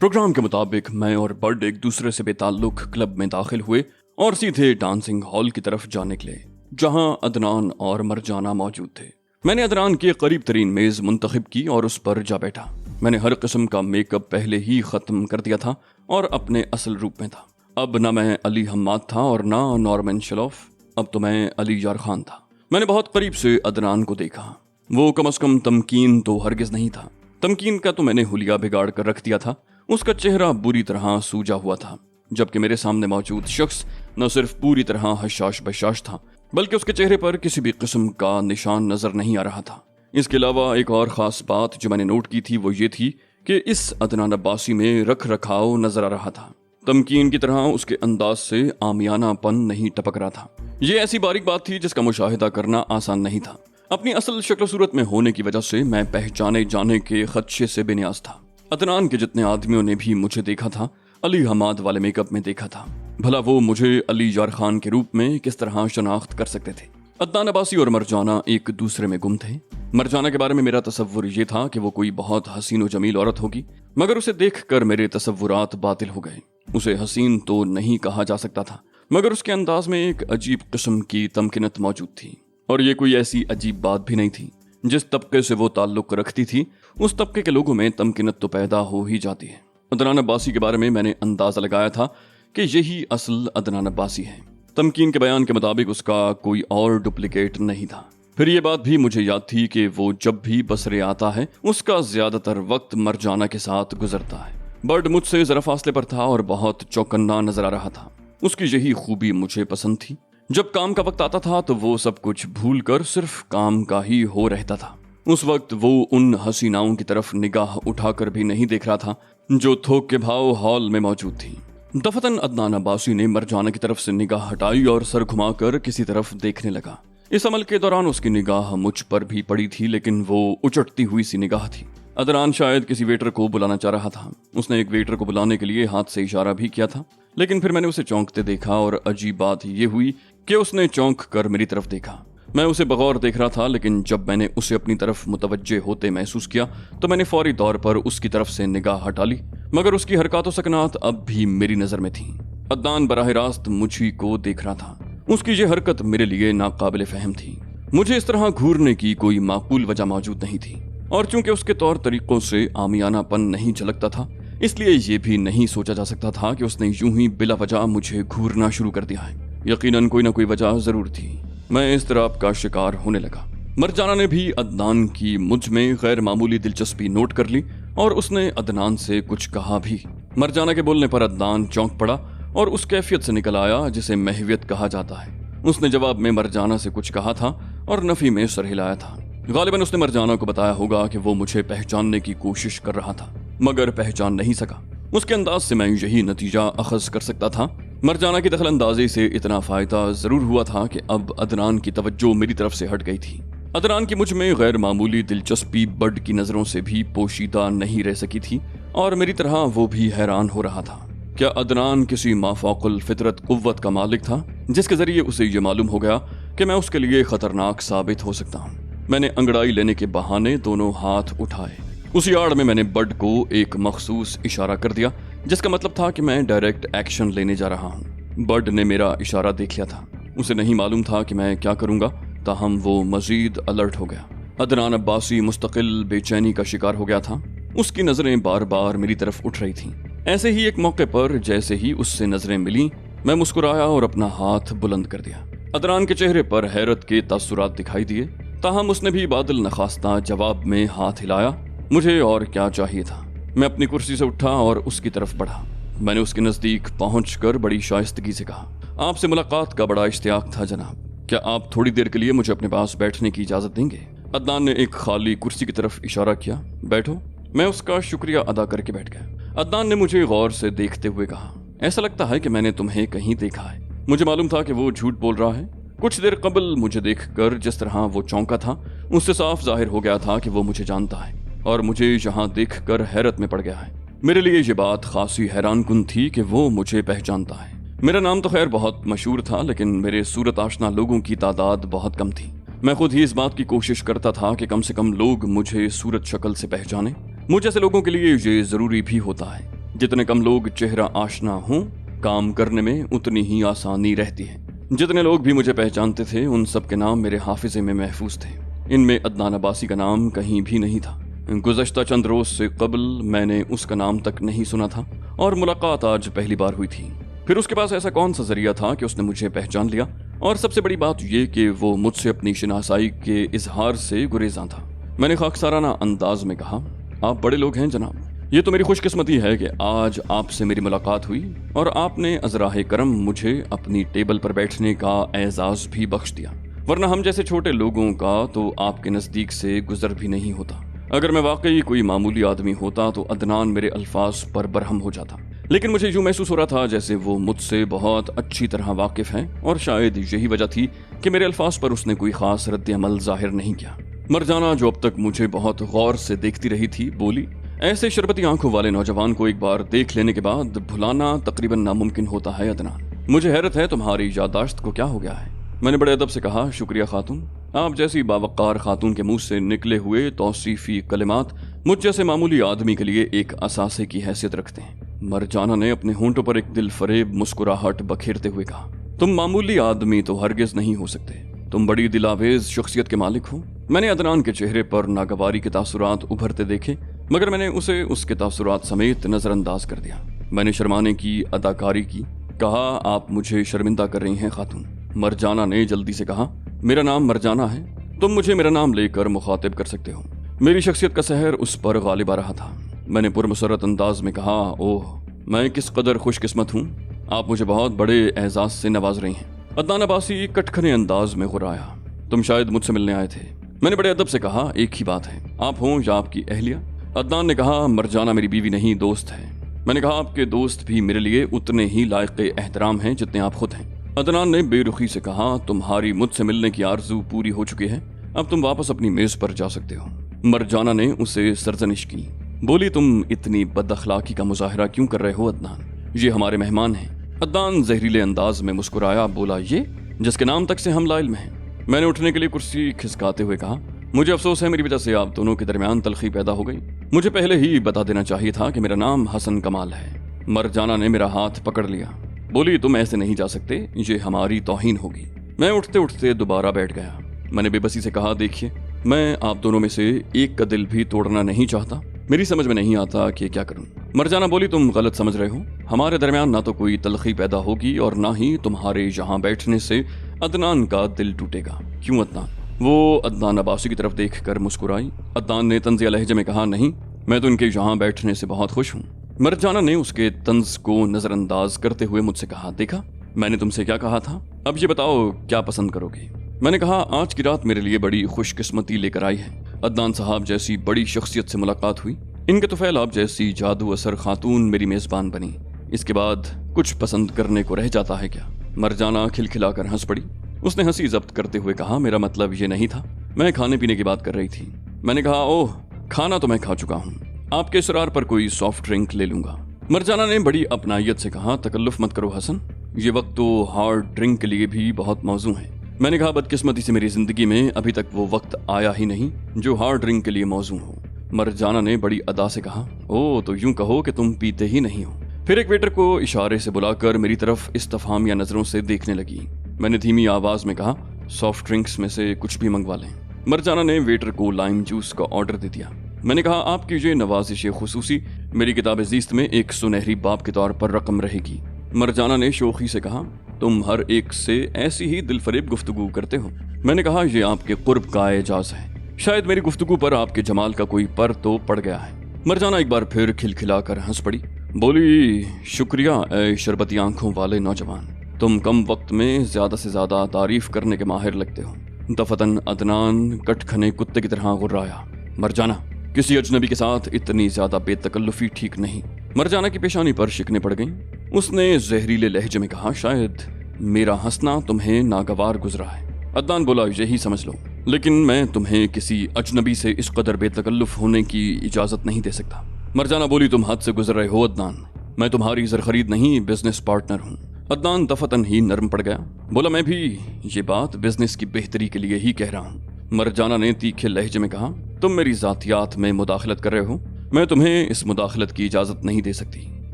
Programme के मुताबिक मैं और बर्ड एक दूसरे से बेताल्लुक क्लब में दाखिल हुए और सीधे डांसिंग हॉल की तरफ जाने के लिए, जहां अदनान और मरजाना मौजूद थे। मैंने अदनान की करीब तरीन मेज मुंतखब की और उस पर जा बैठा। मैंने हर किस्म का मेकअप पहले ही खत्म कर दिया था और अपने असल रूप में था। अब न मैं अली हम्माद था और न नॉर्मन शलॉफ, अब तो मैं अली यार खान था। मैंने बहुत करीब से अदनान को देखा। वो कम से कम तमकीन तो हरगिज नहीं था। तमकीन का तो मैंने हुलिया बिगाड़ कर रख दिया था। उसका चेहरा बुरी तरह सूजा हुआ था, जबकि मेरे सामने मौजूद शख्स न सिर्फ पूरी तरह हशाश बशाश था, बल्कि उसके चेहरे पर किसी भी किस्म का निशान नजर नहीं आ रहा था। इसके अलावा एक और खास बात जो मैंने नोट की थी वो ये थी कि इस अदनान अब्बासी में रख रखाव नजर आ रहा था। तमकीन की तरह उसके अंदाज से आमियानापन नहीं टपक रहा था। ये ऐसी बारीक बात थी जिसका मुशाहिदा करना आसान नहीं था। अपनी असल शक्ल सूरत में होने की वजह से मैं पहचाने जाने के खदशे से बेनियाज था। अदनान के जितने आदमियों ने भी मुझे देखा था, अली हम्माद वाले मेकअप में देखा था। भला वो मुझे अली यार खान के रूप में किस तरह शनाख्त कर सकते थे। अदनान अब्बासी और मरजाना एक दूसरे में गुम थे। मरजाना के बारे में मेरा तसव्वुर ये था कि वो कोई बहुत हसीन और जमील औरत होगी, मगर उसे देखकर मेरे तसव्वुरात बातिल हो गए। उसे हसीन तो नहीं कहा जा सकता था, मगर उसके अंदाज में एक अजीब किस्म की तमकीनत मौजूद थी। और ये कोई ऐसी अजीब बात भी नहीं थी। जिस तबके से वो ताल्लुक रखती थी, उस तबके के लोगों में तमकीनत तो पैदा हो ही जाती है। अदनान अब्बासी के बारे में मैंने अंदाजा लगाया था कि यही असल अदनान अब्बासी है। तमकीन के बयान के मुताबिक उसका कोई और डुप्लीकेट नहीं था। फिर ये बात भी मुझे याद थी कि वो जब भी बसरे आता है, उसका ज्यादातर वक्त मरजाना के साथ गुजरता है। बर्ड मुझसे जरा फासले पर था और बहुत चौकन्ना नजर आ रहा था। उसकी यही खूबी मुझे पसंद थी। जब काम का वक्त आता था तो वो सब कुछ भूल कर सिर्फ काम का ही हो रहता था। उस वक्त वो उन हसीनाओं की तरफ निगाह उठाकर भी नहीं देख रहा था जो थोक के भाव हॉल में मौजूद थी। दफतन अदनान अब्बासी ने मरजाना की तरफ से निगाह हटाई और सर घुमाकर किसी तरफ देखने लगा। इस अमल के दौरान उसकी निगाह मुझ पर भी पड़ी थी, लेकिन वो उचटती हुई सी निगाह थी। अदनान शायद किसी वेटर को बुलाना चाह रहा था। उसने एक वेटर को बुलाने के लिए हाथ से इशारा भी किया था, लेकिन फिर मैंने उसे चौंकते देखा और अजीब बात ये हुई कि उसने चौंक कर मेरी तरफ देखा। मैं उसे बगौर देख रहा था, लेकिन जब मैंने उसे अपनी तरफ मुतवज्जे होते महसूस किया तो मैंने फौरी तौर पर उसकी तरफ से निगाह हटा ली, मगर उसकी हरकत व सकनात अब भी मेरी नजर में थी। अदनान बराह रास्त मुझी को देख रहा था। उसकी ये हरकत मेरे लिए नाकाबिल फहम थी। मुझे इस तरह घूरने की कोई माकूल वजह मौजूद नहीं थी, और चूंकि उसके तौर तरीकों से आमियानापन नहीं झलकता था, इसलिए ये भी नहीं सोचा जा सकता था कि उसने यूं ही बिला वजह मुझे घूरना शुरू कर दिया है। यकीनन कोई ना कोई वजह जरूर थी। मैं इस तरह का शिकार होने लगा। मरजाना ने भी अदनान की मुझ में गैर मामूली दिलचस्पी नोट कर ली और उसने अदनान से कुछ कहा भी। मरजाना के बोलने पर अदनान चौंक पड़ा और उस कैफियत से निकल आया जिसे महवियत कहा जाता है। उसने जवाब में मरजाना से कुछ कहा था और नफी में सर हिलाया था। गालिबन उसने मरजाना को बताया होगा कि वो मुझे पहचानने की कोशिश कर रहा था, मगर पहचान नहीं सका। उसके अंदाज से मैं यही नतीजा अखज कर सकता था। मरजाना की दखल अंदाजी से इतना फायदा जरूर हुआ था कि अब अदनान की तवज्जो मेरी तरफ से हट गई थी। अदनान की मुझ में गैर मामूली दिलचस्पी बर्ड की नजरों से भी पोशीदा नहीं रह सकी थी, और मेरी तरह वो भी हैरान हो रहा था। क्या अदनान किसी माफौकुल फितरत कुव्वत का मालिक था, जिसके जरिए उसे ये मालूम हो गया कि मैं उसके लिए खतरनाक साबित हो सकता हूँ। मैंने अंगड़ाई लेने के बहाने दोनों हाथ उठाए। उसी आड़ में मैंने बर्ड को एक मखसूस इशारा कर दिया, जिसका मतलब था कि मैं डायरेक्ट एक्शन लेने जा रहा हूँ। बर्ड ने मेरा इशारा देख लिया था। उसे नहीं मालूम था कि मैं क्या करूंगा, ताहम वो मजीद अलर्ट हो गया। अदनान अब्बासी मुस्तकिल बेचैनी का शिकार हो गया था। उसकी नजरें बार बार मेरी तरफ उठ रही थीं। ऐसे ही एक मौके पर जैसे ही उससे नजरें मिली, मैं मुस्कुराया और अपना हाथ बुलंद कर दिया। अदनान के चेहरे पर हैरत के तासुरात दिखाई दिए, ताहम उसने भी बादल नखास्ता जवाब में हाथ हिलाया। मुझे और क्या चाहिए था। मैं अपनी कुर्सी से उठा और उसकी तरफ बढ़ा। मैंने उसके नजदीक पहुंचकर बड़ी शाइस्तगी से कहा, आपसे मुलाकात का बड़ा इश्तियाक था जनाब। क्या आप थोड़ी देर के लिए मुझे अपने पास बैठने की इजाजत देंगे? अदनान ने एक खाली कुर्सी की तरफ इशारा किया। बैठो। मैं उसका शुक्रिया अदा करके बैठ गया। अदनान ने मुझे गौर से देखते हुए कहा, ऐसा लगता है कि मैंने तुम्हें कहीं देखा है। मुझे मालूम था कि वो झूठ बोल रहा है। कुछ देर कबल मुझे देखकर जिस तरह वो चौंका था, उससे साफ जाहिर हो गया था कि वो मुझे जानता है और मुझे यहाँ देखकर हैरत में पड़ गया है। मेरे लिए ये बात खासी हैरानकुन थी कि वो मुझे पहचानता है। मेरा नाम तो खैर बहुत मशहूर था, लेकिन मेरे सूरत आशना लोगों की तादाद बहुत कम थी। मैं खुद ही इस बात की कोशिश करता था कि कम से कम लोग मुझे सूरत शक्ल से पहचाने। मुझ जैसे लोगों के लिए ये जरूरी भी होता है جتنے کم لوگ چہرہ آشنا ہوں کام کرنے میں اتنی ہی آسانی رہتی ہے۔ جتنے لوگ بھی مجھے پہچانتے تھے ان سب کے نام میرے حافظے میں محفوظ تھے، ان میں عدنان عباسی کا نام کہیں بھی نہیں تھا۔ گزشتہ چند روز سے قبل میں نے اس کا نام تک نہیں سنا تھا اور ملاقات آج پہلی بار ہوئی تھی۔ پھر اس کے پاس ایسا کون سا ذریعہ تھا کہ اس نے مجھے پہچان لیا، اور سب سے بڑی بات یہ کہ وہ مجھ سے اپنی شناسائی کے اظہار سے گریزاں تھا۔ میں نے خاکسارانہ انداز میں کہا، آپ بڑے لوگ ہیں جناب، یہ تو میری خوش قسمتی ہے کہ آج آپ سے میری ملاقات ہوئی اور آپ نے ازراہ کرم مجھے اپنی ٹیبل پر بیٹھنے کا اعزاز بھی بخش دیا، ورنہ ہم جیسے چھوٹے لوگوں کا تو آپ کے نزدیک سے گزر بھی نہیں ہوتا۔ اگر میں واقعی کوئی معمولی آدمی ہوتا تو عدنان میرے الفاظ پر برہم ہو جاتا، لیکن مجھے یوں محسوس ہو رہا تھا جیسے وہ مجھ سے بہت اچھی طرح واقف ہے، اور شاید یہی وجہ تھی کہ میرے الفاظ پر اس نے کوئی خاص رد عمل ظاہر نہیں کیا۔ مرجانہ جو اب تک مجھے بہت غور سے دیکھتی رہی تھی بولی، ایسے شربتی آنکھوں والے نوجوان کو ایک بار دیکھ لینے کے بعد بھلانا تقریباً ناممکن ہوتا ہے عدنان۔ مجھے حیرت ہے تمہاری یادداشت کو کیا ہو گیا ہے۔ میں نے بڑے ادب سے کہا، شکریہ خاتون، آپ جیسی باوقار خاتون کے منہ سے نکلے ہوئے توصیفی کلمات مجھ جیسے معمولی آدمی کے لیے ایک اثاثے کی حیثیت رکھتے ہیں۔ مرجانہ نے اپنے ہونٹوں پر ایک دل فریب مسکراہٹ بکھیرتے ہوئے کہا، تم معمولی آدمی تو ہرگز نہیں ہو سکتے، تم بڑی دلاویز شخصیت کے مالک ہو۔ میں نے عدنان کے چہرے پر ناگواری کے تاثرات ابھرتے دیکھے، مگر میں نے اسے اس کے تاثرات سمیت نظر انداز کر دیا۔ میں نے شرمانے کی اداکاری کی، کہا، آپ مجھے شرمندہ کر رہی ہیں خاتون۔ مرجانہ نے جلدی سے کہا، میرا نام مرجانہ ہے، تم مجھے میرا نام لے کر مخاطب کر سکتے ہو۔ میری شخصیت کا سحر اس پر غالب آ رہا تھا۔ میں نے پرمسرت انداز میں کہا، اوہ، میں کس قدر خوش قسمت ہوں، آپ مجھے بہت بڑے اعزاز سے نواز رہی ہیں۔ عدنان عباسی کٹکھنے انداز میں غرایا، تم شاید مجھ سے ملنے آئے تھے۔ میں نے بڑے ادب سے کہا، ایک ہی بات ہے، آپ ہوں یا آپ کی اہلیہ؟ عدنان نے کہا، مرجانہ میری بیوی نہیں، دوست ہے۔ میں نے کہا، آپ کے دوست بھی میرے لیے اتنے ہی لائق احترام ہیں جتنے آپ خود ہیں۔ عدنان نے بے رخی سے کہا، تمہاری مجھ سے ملنے کی آرزو پوری ہو چکی ہے، اب تم واپس اپنی میز پر جا سکتے ہو۔ مرجانہ نے اسے سرزنش کی، بولی، تم اتنی بد اخلاقی کا مظاہرہ کیوں کر رہے ہو عدنان؟ یہ ہمارے مہمان ہیں۔ عدنان زہریلے انداز میں مسکرایا، بولا، یہ جس کے نام تک سے ہم لا علم ہیں۔ میں نے اٹھنے کے لیے کرسی کھسکاتے ہوئے کہا، مجھے افسوس ہے میری وجہ سے آپ دونوں کے درمیان تلخی پیدا ہو گئی، مجھے پہلے ہی بتا دینا چاہیے تھا کہ میرا نام حسن کمال ہے۔ مرجانہ نے میرا ہاتھ پکڑ لیا، بولی، تم ایسے نہیں جا سکتے، یہ ہماری توہین ہوگی۔ میں اٹھتے اٹھتے دوبارہ بیٹھ گیا۔ میں نے بے بسی سے کہا، دیکھیے، میں آپ دونوں میں سے ایک کا دل بھی توڑنا نہیں چاہتا، میری سمجھ میں نہیں آتا کہ کیا کروں۔ مرجانہ بولی، تم غلط سمجھ رہے ہو، ہمارے درمیان نہ تو کوئی تلخی پیدا ہوگی اور نہ ہی تمہارے یہاں بیٹھنے سے عدنان کا دل ٹوٹے گا۔ کیوں عدنان؟ وہ عدنان عباسی کی طرف دیکھ کر مسکرائی۔ عدنان نے طنزیہ لہجے میں کہا، نہیں، میں تو ان کے یہاں بیٹھنے سے بہت خوش ہوں۔ مرجانہ نے اس کے طنز کو نظر انداز کرتے ہوئے مجھ سے کہا، دیکھا میں نے تم سے کیا کہا تھا، اب یہ بتاؤ کیا پسند کرو گے؟ میں نے کہا، آج کی رات میرے لیے بڑی خوش قسمتی لے کر آئی ہے، عدنان صاحب جیسی بڑی شخصیت سے ملاقات ہوئی، ان کے طفیل آپ جیسی جادو اثر خاتون میری میزبان بنی، اس کے بعد کچھ پسند کرنے کو رہ جاتا ہے کیا؟ مرجانہ کھلکھلا کر ہنس پڑی۔ اس نے ہنسی ضبط کرتے ہوئے کہا، میرا مطلب یہ نہیں تھا، میں کھانے پینے کی بات کر رہی تھی۔ میں نے کہا، اوہ، کھانا تو میں کھا چکا ہوں، آپ کے اصرار پر کوئی سافٹ ڈرنک لے لوں گا۔ مرجانہ نے بڑی اپنائیت سے کہا، تکلف مت کرو حسن، یہ وقت تو ہارڈ ڈرنک کے لیے بھی بہت موزوں ہے۔ میں نے کہا، بدقسمتی سے میری زندگی میں ابھی تک وہ وقت آیا ہی نہیں جو ہارڈ ڈرنک کے لیے موزوں ہو۔ مرجانہ نے بڑی ادا سے کہا، اوہ، تو یوں کہو کہ تم پیتے ہی نہیں ہو۔ پھر ایک ویٹر کو اشارے سے بلا کر میری طرف استفہامیہ نظروں سے دیکھنے لگی۔ میں نے دھیمی آواز میں کہا، سافٹ ڈرنکس میں سے کچھ بھی منگوا لیں۔ مرجانہ نے ویٹر کو لائم جوس کا آرڈر دے دیا۔ میں نے کہا، آپ کی یہ نوازش خصوصی میری کتاب زیست میں ایک سنہری باب کے طور پر رقم رہے گی۔ مرجانہ نے شوخی سے کہا، تم ہر ایک سے ایسی ہی دل فریب گفتگو کرتے ہو۔ میں نے کہا، یہ آپ کے قرب کا اعجاز ہے، شاید میری گفتگو پر آپ کے جمال کا کوئی پر تو پڑ گیا ہے۔ مرجانہ ایک بار پھر کھلکھلا کر ہنس پڑی، بولی، شکریہ اے شربتی آنکھوں والے نوجوان، تم کم وقت میں زیادہ سے زیادہ تعریف کرنے کے ماہر لگتے ہو۔ دفتن عدنان کٹکھنے کتے کی طرح غرایا، مرجانہ، کسی اجنبی کے ساتھ اتنی زیادہ بے تکلفی ٹھیک نہیں۔ مرجانہ کی پیشانی پر شکنیں پڑ گئیں۔ اس نے زہریلے لہجے میں کہا، شاید میرا ہنسنا تمہیں ناگوار گزرا ہے۔ عدنان بولا، یہی سمجھ لو، لیکن میں تمہیں کسی اجنبی سے اس قدر بے تکلف ہونے کی اجازت نہیں دے سکتا۔ مرجانہ بولی، تم حد سے گزر رہے ہو عدنان، میں تمہاری زر خرید نہیں، بزنس پارٹنر ہوں۔ عدنان دفتن ہی نرم پڑ گیا، بولا، میں بھی یہ بات بزنس کی بہتری کے لیے ہی کہہ رہا ہوں۔ مرجانہ نے تیکھے لہجے میں کہا، تم میری ذاتیات میں مداخلت کر رہے ہو، میں تمہیں اس مداخلت کی اجازت نہیں دے سکتی۔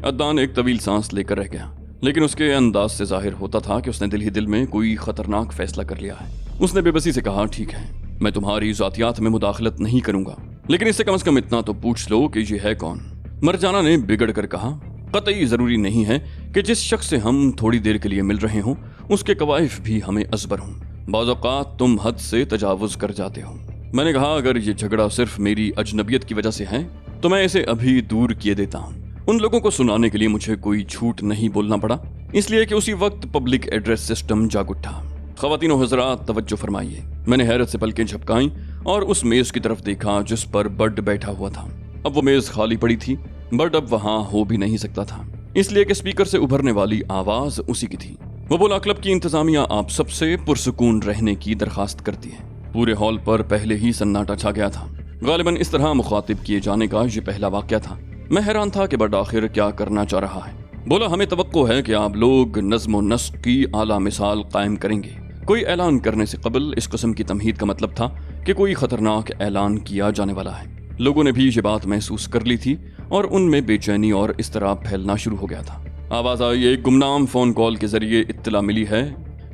अदनान एक तवील सांस लेकर रह गया, लेकिन उसके अंदाज से जाहिर होता था कि उसने दिल ही दिल में कोई खतरनाक फैसला कर लिया है। उसने बेबसी से कहा, ठीक है, मैं तुम्हारी ज़ातियात में मुदाखलत नहीं करूंगा, लेकिन इससे कम से कम इतना तो पूछ लो कि ये है कौन। मरजाना ने बिगड़ कर कहा, कतई जरूरी नहीं है कि जिस शख्स से हम थोड़ी देर के लिए मिल रहे हों उसके कवाइफ भी हमें अजबर हों। बाज़ औक़ात तुम हद से तजावुज़ कर जाते हो। मैंने कहा, अगर ये झगड़ा सिर्फ मेरी अजनबियत की वजह से है तो मैं इसे अभी दूर किए देता हूँ। उन लोगों को सुनाने के लिए मुझे कोई झूठ नहीं बोलना पड़ा, इसलिए कि उसी वक्त पब्लिक एड्रेस सिस्टम जाग उठा। ख़वातीन व हज़रात, तवज्जो फरमाइए। मैंने हैरत से पलकें झपकाईं और उस मेज की तरफ देखा जिस पर बड बैठा हुआ था। अब वो मेज खाली पड़ी थी। बड अब वहां हो भी नहीं सकता था, इसलिए कि स्पीकर से उभरने वाली आवाज उसी की थी। वो बोला, क्लब की इंतजामिया आप सबसे पुरसुकून रहने की दरखास्त करती है। पूरे हॉल पर पहले ही सन्नाटा छा गया था। गालिबन इस तरह मुखातिब किए जाने का ये पहला वाकया था। मैं हैरान था कि बड आखिर क्या करना चाह रहा है। बोला, हमें तवक्को है कि आप लोग नज़्म व नस्क की आला मिसाल कायम करेंगे। कोई ऐलान करने से कबल इस किस्म की तमहीद का मतलब था कि कोई खतरनाक ऐलान किया जाने वाला है। लोगों ने भी ये बात महसूस कर ली थी और उनमें बेचैनी और इस्तराब फैलना शुरू हो गया था। आवाज आई, एक गुमनाम फोन कॉल के जरिए इत्तला मिली है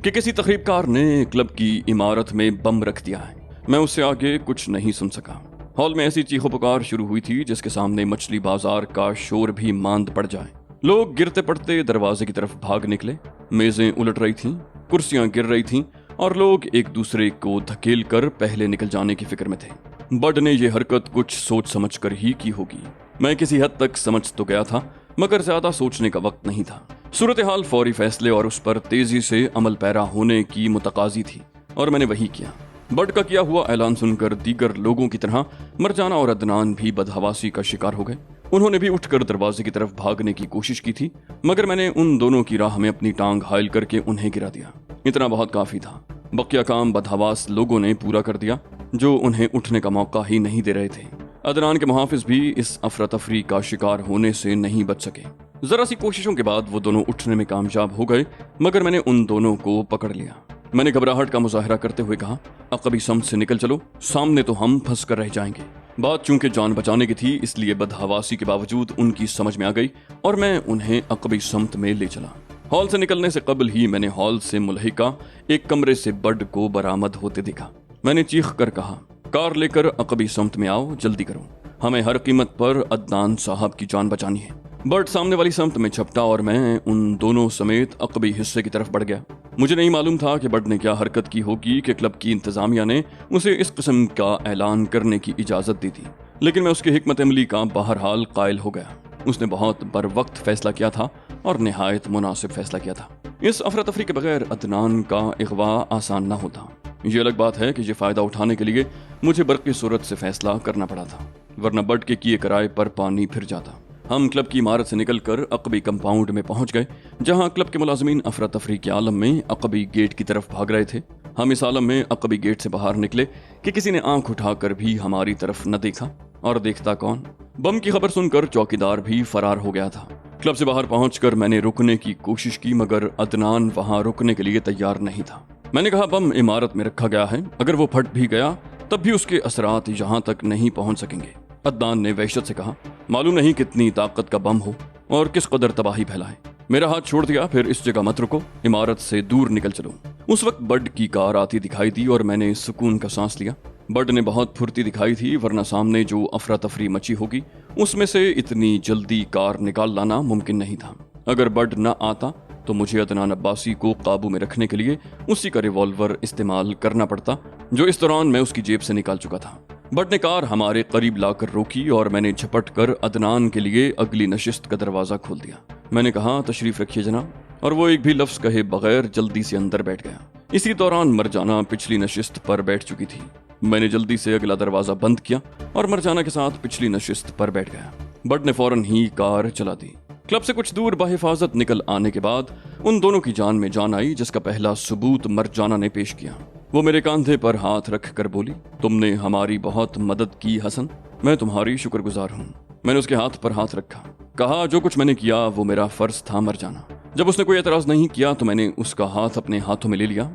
कि किसी तकरीबकार ने क्लब की इमारत में बम रख दिया है। मैं उससे आगे कुछ नहीं सुन सका। हॉल में ऐसी चीखो पुकार शुरू हुई थी जिसके सामने मछली बाजार का शोर भी मांद पड़ जाए। लोग गिरते पड़ते दरवाजे की तरफ भाग निकले। मेजें उलट रही थीं, कुर्सियां गिर रही थीं और लोग एक दूसरे को धकेल कर पहले निकल जाने की फिक्र में थे। बड ने यह हरकत कुछ सोच समझ कर ही की होगी। मैं किसी हद तक समझ तो गया था, मगर ज्यादा सोचने का वक्त नहीं था। सूरत हाल फौरी फैसले और उस पर तेजी से अमल पैरा होने की मुतकाजी थी और मैंने वही किया। बड का किया हुआ ऐलान सुनकर दीगर लोगों की तरह मरजाना और अदनान भी बदहवासी का शिकार हो गए। उन्होंने भी उठकर दरवाजे की तरफ भागने की कोशिश की थी, मगर मैंने उन दोनों की राह में अपनी टांग हायल करके उन्हें गिरा दिया। इतना बहुत काफी था। बकिया काम बदहवास लोगों ने पूरा कर दिया जो उन्हें उठने का मौका ही नहीं दे रहे थे। अदनान के मुहाफिज भी इस अफरा तफरी का शिकार होने से नहीं बच सके। जरा सी कोशिशों के बाद वो दोनों उठने में कामयाब हो गए, मगर मैंने उन दोनों को पकड़ लिया। मैंने घबराहट का मुजाहरा करते हुए कहा, अकबी समत से निकल चलो, सामने तो हम फंस कर रह जाएंगे। बात चूंकि जान बचाने की थी, इसलिए बदहवासी के बावजूद उनकी समझ में आ गई और मैं उन्हें अकबी समत में ले चला। हॉल से निकलने से कबल ही मैंने हॉल से मुल्हिका एक कमरे से बड को बरामद होते देखा। मैंने चीख कर कहा, कार लेकर अकबी समत में आओ, जल्दी करो, हमें हर कीमत पर अदनान साहब की जान बचानी है। बड सामने वाली समत में झपटा और मैं उन दोनों समेत अकबी हिस्से की तरफ बढ़ गया। मुझे नहीं मालूम था कि बड ने क्या हरकत की होगी कि क्लब की इंतजामिया ने उसे इस किस्म का ऐलान करने की इजाजत दी थी, लेकिन मैं उसकी हिकमत अमली का बहरहाल कायल हो गया। उसने बहुत बर वक्त फैसला किया था और निहायत मुनासिब फैसला किया था। इस अफरा तफरी के बगैर अदनान का इगवा आसान न होता। ये अलग बात है कि ये फायदा उठाने के लिए मुझे बरक़ी सूरत से फैसला करना पड़ा था, वरना बड के किए किराए पर पानी फिर जाता। हम क्लब की इमारत से निकलकर अकबी कंपाउंड में पहुंच गए, जहां क्लब के मुलाजमीन अफरा तफरी के आलम में अकबी गेट की तरफ भाग रहे थे। हम इस आलम में अकबी गेट से बाहर निकले कि किसी ने आंख उठाकर भी हमारी तरफ न देखा, और देखता कौन, बम की खबर सुनकर चौकीदार भी फरार हो गया था। क्लब से बाहर पहुंचकर मैंने रुकने की कोशिश की, मगर अदनान वहां रुकने के लिए तैयार नहीं था। मैंने कहा, बम इमारत में रखा गया है, अगर वो फट भी गया तब भी उसके असरात यहाँ तक नहीं पहुंच सकेंगे। अदनान ने वहशत से कहा, मालूम नहीं कितनी ताकत का बम हो और किस कदर तबाही फैलाए। मेरा हाथ छोड़ दिया, फिर इस जगह मत रुको, इमारत से दूर निकल चलो। उस वक्त बड की कार आती दिखाई दी और मैंने सुकून का सांस लिया। बड ने बहुत फुर्ती दिखाई थी, वरना सामने जो अफरा तफरी मची होगी उसमें से इतनी जल्दी कार निकाल लाना मुमकिन नहीं था। अगर बड न आता तो मुझे अदनान अब्बासी को काबू में रखने के लिए उसी का रिवॉल्वर इस्तेमाल करना पड़ता, जो इस दौरान मैं उसकी जेब से निकाल चुका था। बड ने कार हमारे करीब लाकर रोकी और मैंने झपट कर अदनान के लिए अगली नशिस्त का दरवाजा खोल दिया। मैंने कहा, तशरीफ रखिए जनाब, और वो एक भी लफ्ज कहे बगैर जल्दी से अंदर बैठ गया। इसी दौरान मरजाना पिछली नशिस्त पर बैठ चुकी थी। मैंने जल्दी से अगला दरवाजा बंद किया और मरजाना के साथ पिछली नशिस्त पर बैठ गया। बड ने फौरन ही कार चला दी। क्लब से कुछ दूर बाहिफाजत निकल आने के बाद उन दोनों की जान में जान आई, जिसका पहला सबूत मरजाना ने पेश किया। वो मेरे कांधे पर हाथ रख कर बोली, तुमने हमारी बहुत मदद की हसन, मैं तुम्हारी शुक्रगुजार हूँ। मैंने उसके हाथ पर हाथ रखा, कहा, जो कुछ मैंने किया वो मेरा फर्ज था मरजाना। जब उसने कोई एतराज नहीं किया तो मैंने उसका हाथ अपने हाथों में ले लिया।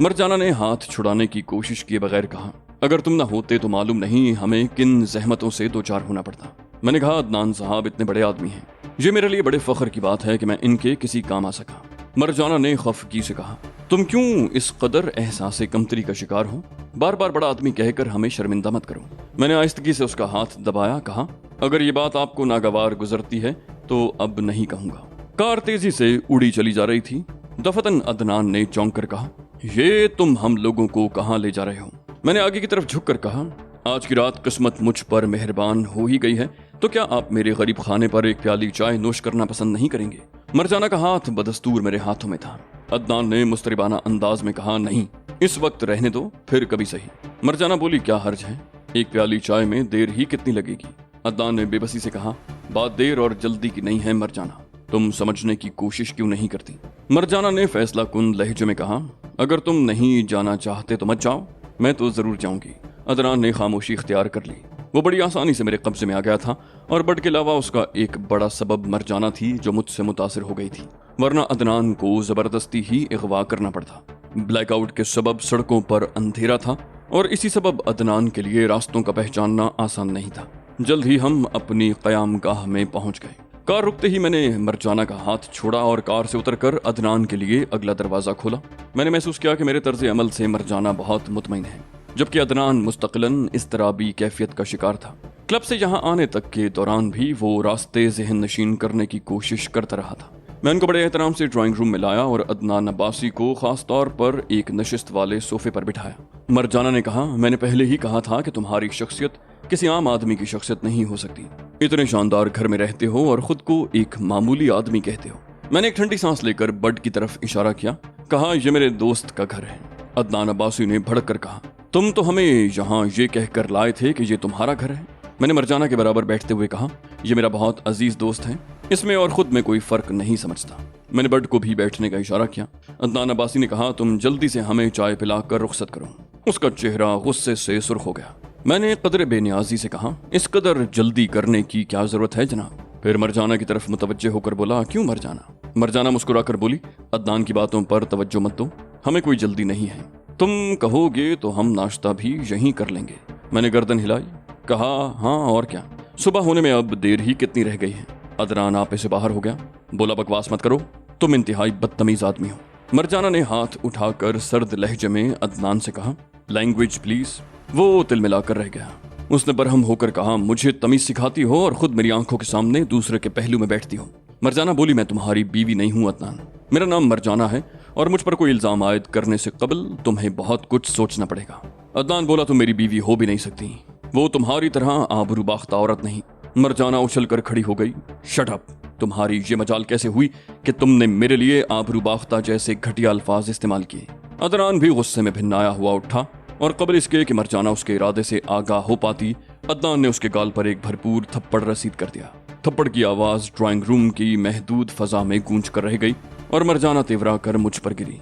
मरजाना ने हाथ छुड़ाने की कोशिश किए बगैर कहा, अगर तुम ना होते तो मालूम नहीं हमें किन जहमतों से दो चार होना पड़ता। मैंने कहा, अदनान साहब इतने बड़े आदमी हैं, یہ میرے لیے بڑے فخر کی بات ہے کہ میں ان کے کسی کام آ سکا۔ مرجانہ نے خفگی سے کہا، تم کیوں اس قدر احساس کمتری کا شکار ہو؟ بار بار بڑا آدمی کہہ کر ہمیں شرمندہ مت کرو۔ میں نے آہستگی سے اس کا ہاتھ دبایا، کہا، اگر یہ بات آپ کو ناگوار گزرتی ہے تو اب نہیں کہوں گا۔ کار تیزی سے اڑی چلی جا رہی تھی۔ دفتن عدنان نے چونک کر کہا، یہ تم ہم لوگوں کو کہاں لے جا رہے ہو؟ میں نے آگے کی طرف جھک کر کہا، آج کی رات قسمت مجھ پر مہربان ہو ہی گئی ہے، تو کیا آپ میرے غریب خانے پر ایک پیالی چائے نوش کرنا پسند نہیں کریں گے؟ مرجانہ کا ہاتھ بدستور میرے ہاتھوں میں تھا۔ عدنان نے مستربانہ انداز میں کہا، نہیں، اس وقت رہنے دو، پھر کبھی صحیح۔ مرجانہ بولی، کیا حرج ہے؟ ایک پیالی چائے میں دیر ہی کتنی لگے گی؟ عدنان نے بے بسی سے کہا، بات دیر اور جلدی کی نہیں ہے مرجانہ، تم سمجھنے کی کوشش کیوں نہیں کرتی؟ مرجانہ نے فیصلہ کن لہجے میں کہا، اگر تم نہیں جانا چاہتے تو مت جاؤ، میں تو ضرور جاؤں گی۔ عدنان نے خاموشی اختیار کر لی۔ وہ بڑی آسانی سے میرے قبضے میں آ گیا تھا، اور بٹ کے علاوہ اس کا ایک بڑا سبب مرجانہ تھی جو مجھ سے متاثر ہو گئی تھی، ورنہ عدنان کو زبردستی ہی اغوا کرنا پڑتا۔ بلیک آؤٹ کے سبب سڑکوں پر اندھیرا تھا، اور اسی سبب عدنان کے لیے راستوں کا پہچاننا آسان نہیں تھا۔ جلد ہی ہم اپنی قیام گاہ میں پہنچ گئے۔ کار رکتے ہی میں نے مرجانہ کا ہاتھ چھوڑا اور کار سے اتر کر عدنان کے لیے اگلا دروازہ کھولا۔ میں نے محسوس کیا کہ میرے طرز عمل سے مرجانہ بہت مطمئن ہے، جبکہ عدنان مستقلاً اضطرابی کیفیت کا شکار تھا۔ کلب سے یہاں آنے تک کے دوران بھی وہ راستے ذہن نشین کرنے کی کوشش کرتا رہا تھا۔ میں ان کو بڑے احترام سے ڈرائنگ روم میں لایا اور عدنان عباسی کو خاص طور پر ایک نشست والے صوفے پر بٹھایا۔ مرجانہ نے کہا، میں نے پہلے ہی کہا تھا کہ تمہاری شخصیت کسی عام آدمی کی شخصیت نہیں ہو سکتی۔ اتنے شاندار گھر میں رہتے ہو اور خود کو ایک معمولی آدمی کہتے ہو۔ میں نے ایک ٹھنڈی سانس لے کر بڈ کی طرف اشارہ کیا، کہا، یہ میرے دوست کا گھر ہے۔ عدنان عباسی نے بھڑک کر کہا، تم تو ہمیں یہاں یہ کہہ کر لائے تھے کہ یہ تمہارا گھر ہے۔ میں نے مرجانہ کے برابر بیٹھتے ہوئے کہا، یہ میرا بہت عزیز دوست ہے، اس میں اور خود میں کوئی فرق نہیں سمجھتا۔ میں نے بڈ کو بھی بیٹھنے کا اشارہ کیا۔ عدنان عباسی نے کہا، تم جلدی سے ہمیں چائے پلا کر رخصت کرو۔ اس کا چہرہ غصے سے سرخ ہو گیا۔ میں نے قدر بے نیازی سے کہا، اس قدر جلدی کرنے کی کیا ضرورت ہے جناب؟ پھر مرجانہ کی طرف متوجہ ہو کر بولا، کیوں مرجانہ؟ مرجانہ مسکرا کر بولی، عدنان کی باتوں پر توجہ مت دو، ہمیں کوئی جلدی نہیں ہے، تم کہو گے تو ہم ناشتہ بھی یہیں کر لیں گے۔ میں نے گردن ہلائی، کہا، ہاں اور کیا، صبح ہونے میں اب دیر ہی کتنی رہ گئی ہے۔ عدنان آپے سے باہر ہو گیا، بولا، بکواس مت کرو، تم انتہائی بدتمیز آدمی ہو۔ مرجانہ نے ہاتھ اٹھا کر سرد لہجے میں عدنان سے کہا، لینگویج پلیز۔ وہ تل ملا کر رہ گیا۔ اس نے برہم ہو کر کہا، مجھے تمیز سکھاتی ہو اور خود میری آنکھوں کے سامنے دوسرے کے پہلو میں بیٹھتی ہو۔ مرجانہ بولی، میں تمہاری بیوی نہیں ہوں عدنان، میرا نام مرجانہ ہے، اور مجھ پر کوئی الزام عائد کرنے سے قبل تمہیں بہت کچھ سوچنا پڑے گا۔ عدنان بولا، تم میری بیوی ہو بھی نہیں سکتی، وہ تمہاری طرح آبرو باختہ عورت نہیں۔ مرجانہ اچھل کر کھڑی ہو گئی، شٹ اپ، تمہاری یہ مجال کیسے ہوئی کہ تم نے میرے لیے آبرو باختہ جیسے گھٹیا الفاظ استعمال کیے؟ عدنان بھی غصے میں بھنایا ہوا اٹھا، اور قبل اس کے کہ مرجانہ اس کے ارادے سے آگاہ ہو پاتی، عدنان نے اس کے گال پر ایک بھرپور تھپڑ رسید کر دیا۔ تھپڑ کی آواز ڈرائنگ روم کی محدود فضا میں گونج کر رہ گئی، اور مرجانہ تیورا کر مجھ پر گری۔